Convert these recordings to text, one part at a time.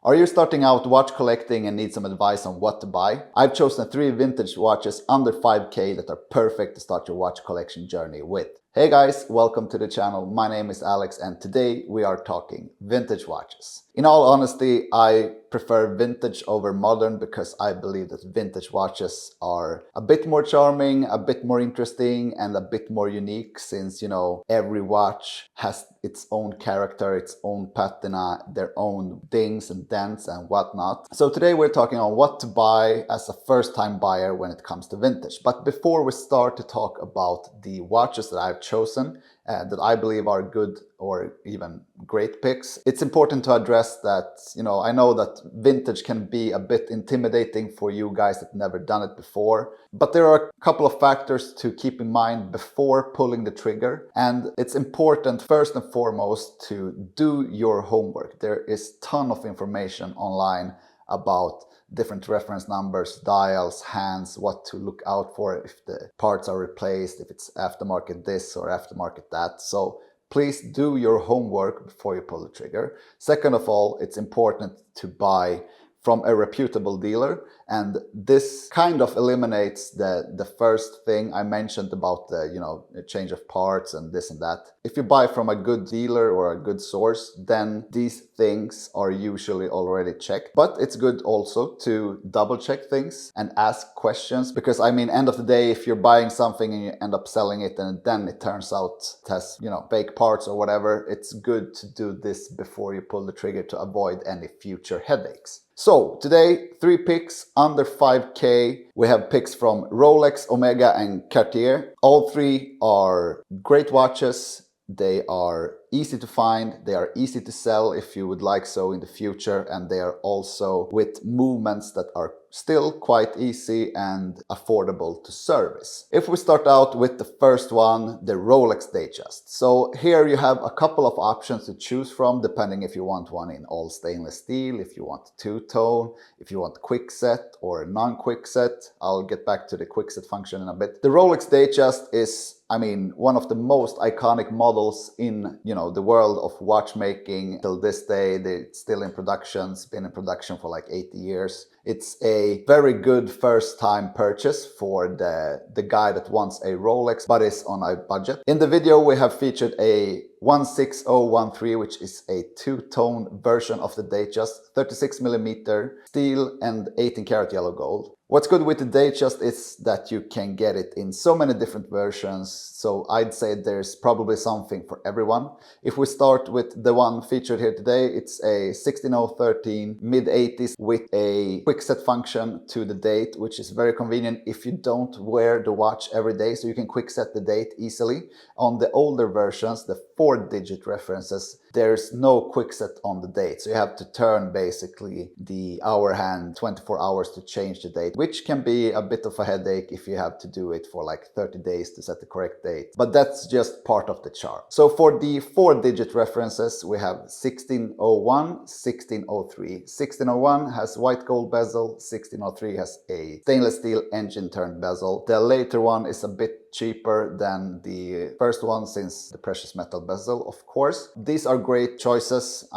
Are you starting out watch collecting and need some advice on what to buy? I've chosen 3 vintage watches under 5K that are perfect to start your watch collection journey with. Hey guys, welcome to the channel. My name is Alex and today we are talking vintage watches. In all honesty, I prefer vintage over modern because I believe that vintage watches are a bit more charming, a bit more interesting and a bit more unique since, every watch has its own character, its own patina, their own dings and dents and whatnot. So today we're talking on what to buy as a first-time buyer when it comes to vintage. But before we start to talk about the watches that I've chosen, that I believe are good or even great picks, it's important to address that, I know that vintage can be a bit intimidating for you guys that never done it before, but there are a couple of factors to keep in mind before pulling the trigger. And it's important first and foremost to do your homework. There is a ton of information online about different reference numbers, dials, hands, what to look out for if the parts are replaced, if it's aftermarket this or aftermarket that. So please do your homework before you pull the trigger. Second of all, it's important to buy from a reputable dealer, and this kind of eliminates the first thing I mentioned about the change of parts and this and that. If you buy from a good dealer or a good source, then these things are usually already checked. But it's good also to double check things and ask questions, because end of the day, if you're buying something and you end up selling it and then it turns out it has fake parts or whatever, it's good to do this before you pull the trigger to avoid any future headaches. So today, 3 picks under 5K. We have picks from Rolex, Omega and Cartier. All 3 are great watches. They are easy to find, they are easy to sell if you would like so in the future, and they are also with movements that are still quite easy and affordable to service. If we start out with the first one, the Rolex Datejust. So here you have a couple of options to choose from depending if you want one in all stainless steel, if you want two-tone, if you want quickset or non-quickset. I'll get back to the quickset function in a bit. The Rolex Datejust is one of the most iconic models in, the world of watchmaking till this day. It's still in production. It's been in production for like 80 years. It's a very good first-time purchase for the guy that wants a Rolex but is on a budget. In the video, we have featured a 16013, which is a two-tone version of the Datejust, 36mm steel and 18 karat yellow gold. What's good with the Datejust is that you can get it in so many different versions, so I'd say there's probably something for everyone. If we start with the one featured here today, it's a 16013 mid-80s with a quickset function to the date, which is very convenient if you don't wear the watch every day, so you can quickset the date easily. On the older versions, the 4-digit references, there's no quickset on the date, so you have to turn basically the hour hand 24 hours to change the date, which can be a bit of a headache if you have to do it for like 30 days to set the correct date, but that's just part of the charm. So for the 4-digit references, we have 1601, 1603. 1601 has white gold bezel, 1603 has a stainless steel engine turned bezel. The later one is a bit cheaper than the first one since the precious metal bezel, of course. These are great choices.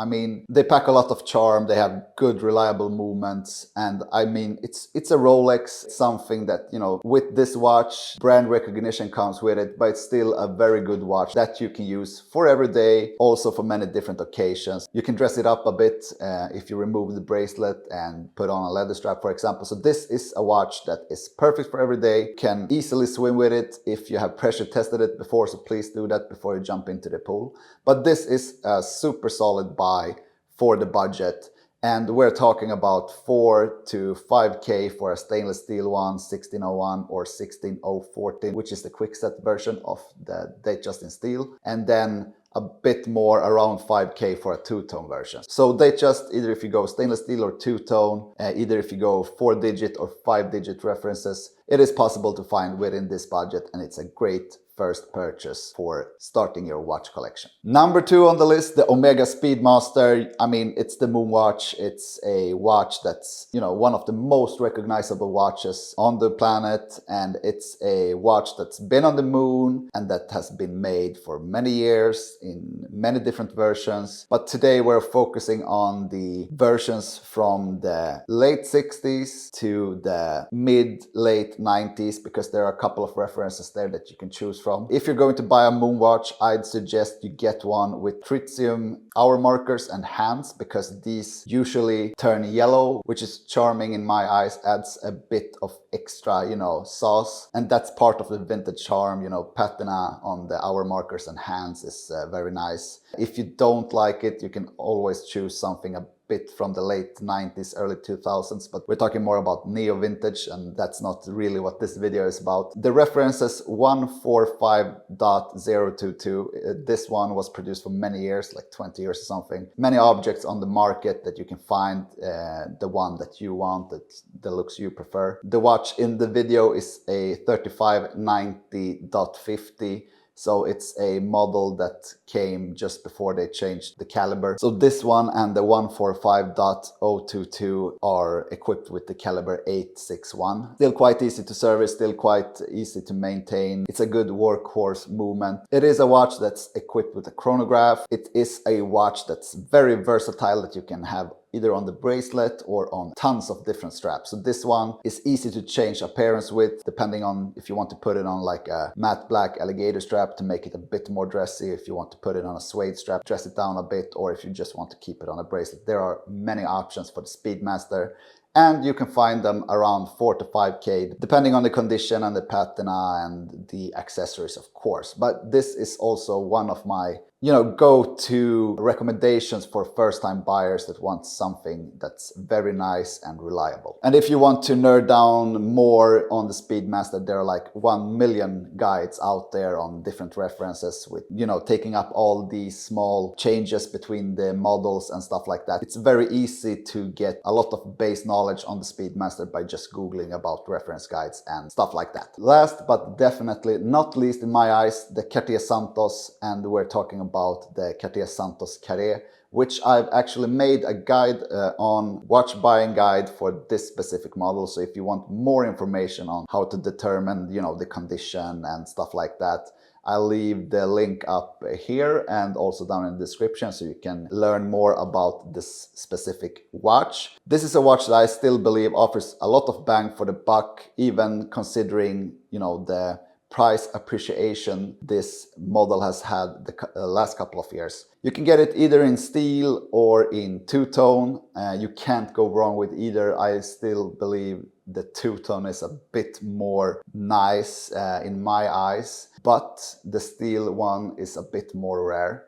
They pack a lot of charm, they have good reliable movements, and it's a Rolex, something that, with this watch, brand recognition comes with it, but it's still a very good watch that you can use for every day, also for many different occasions. You can dress it up a bit if you remove the bracelet and put on a leather strap, for example. So this is a watch that is perfect for every day, can easily swim with it if you have pressure tested it before, so please do that before you jump into the pool. But this is a super solid buy for the budget. And we're talking about 4 to 5K for a stainless steel one, 1601 or 16014, which is the quickset version of the Datejust in steel. And then a bit more, around 5K for a two-tone version. So Datejust, either if you go stainless steel or two-tone, either if you go 4-digit or 5-digit references, it is possible to find within this budget, and it's a great first purchase for starting your watch collection. Number 2 on the list, the Omega Speedmaster. I mean, it's the moon watch. It's a watch that's, you know, one of the most recognizable watches on the planet, and it's a watch that's been on the moon and that has been made for many years in many different versions. But today we're focusing on the versions from the late 60s to the mid-late 90s, because there are a couple of references there that you can choose from. If you're going to buy a moon watch, I'd suggest you get one with tritium hour markers and hands, because these usually turn yellow, which is charming in my eyes, adds a bit of extra, you know, sauce. And that's part of the vintage charm, you know, patina on the hour markers and hands is very nice. If you don't like it, you can always choose something a bit from the late 90s, early 2000s, but we're talking more about neo vintage, and that's not really what this video is about. The reference is 145.022. This one was produced for many years, like 20 years or something. Many objects on the market that you can find the one that you want, the looks you prefer. The watch in the video is a 3590.50. So it's a model that came just before they changed the caliber. So this one and the 145.022 are equipped with the caliber 861. Still quite easy to service, still quite easy to maintain. It's a good workhorse movement. It is a watch that's equipped with a chronograph. It is a watch that's very versatile, that you can have either on the bracelet or on tons of different straps. So this one is easy to change appearance with, depending on if you want to put it on like a matte black alligator strap to make it a bit more dressy, if you want to put it on a suede strap, dress it down a bit, or if you just want to keep it on a bracelet. There are many options for the Speedmaster, and you can find them around 4 to 5K, depending on the condition and the patina and the accessories, of course. But this is also one of my, you know, go-to recommendations for first-time buyers that want something that's very nice and reliable. And if you want to nerd down more on the Speedmaster, there are like 1 million guides out there on different references with, you know, taking up all these small changes between the models and stuff like that. It's very easy to get a lot of base knowledge on the Speedmaster by just Googling about reference guides and stuff like that. Last but definitely not least in my eyes, the Cartier Santos, and we're talking about the Cartier Santos Carrée, which I've actually made a guide on, watch buying guide for this specific model. So if you want more information on how to determine, you know, the condition and stuff like that, I'll leave the link up here and also down in the description, so you can learn more about this specific watch. This is a watch that I still believe offers a lot of bang for the buck, even considering, you know, the price appreciation this model has had the last couple of years. You can get it either in steel or in two-tone. You can't go wrong with either. I still believe the two-tone is a bit more nice in my eyes, but the steel one is a bit more rare.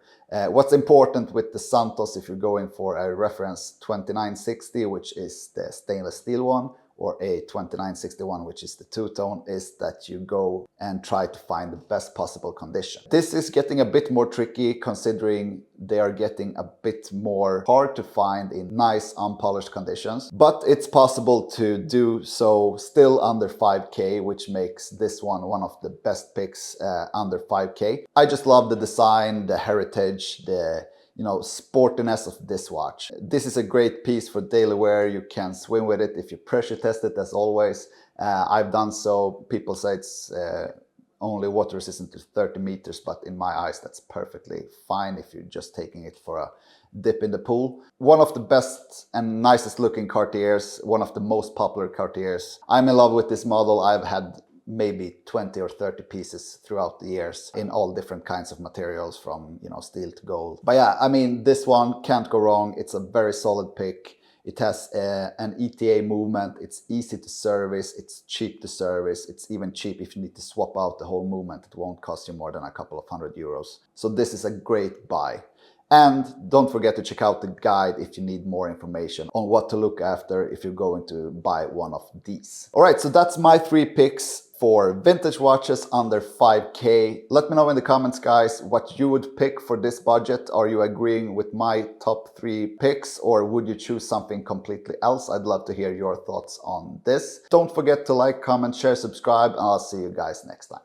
What's important with the Santos, if you're going for a reference 2960, which is the stainless steel one, or a 2961, which is the two-tone, is that you go and try to find the best possible condition. This is getting a bit more tricky, considering they are getting a bit more hard to find in nice unpolished conditions, but it's possible to do so still under 5K, which makes this one one of the best picks under 5K. I just love the design, the heritage, the, you know, sportiness of this watch. This is a great piece for daily wear. You can swim with it if you pressure test it, as always. I've done so. People say it's only water resistant to 30 meters, but in my eyes that's perfectly fine if you're just taking it for a dip in the pool. One of the best and nicest looking Cartiers, one of the most popular Cartiers. I'm in love with this model. I've had maybe 20 or 30 pieces throughout the years in all different kinds of materials, from, you know, steel to gold. But yeah, I mean, this one can't go wrong. It's a very solid pick. It has an ETA movement. It's easy to service. It's cheap to service. It's even cheap if you need to swap out the whole movement. It won't cost you more than a couple of €100. So this is a great buy. And don't forget to check out the guide if you need more information on what to look after if you're going to buy one of these. All right, so that's my 3 picks for vintage watches under 5K. Let me know in the comments, guys, what you would pick for this budget. Are you agreeing with my top 3 picks, or would you choose something completely else? I'd love to hear your thoughts on this. Don't forget to like, comment, share, subscribe, and I'll see you guys next time.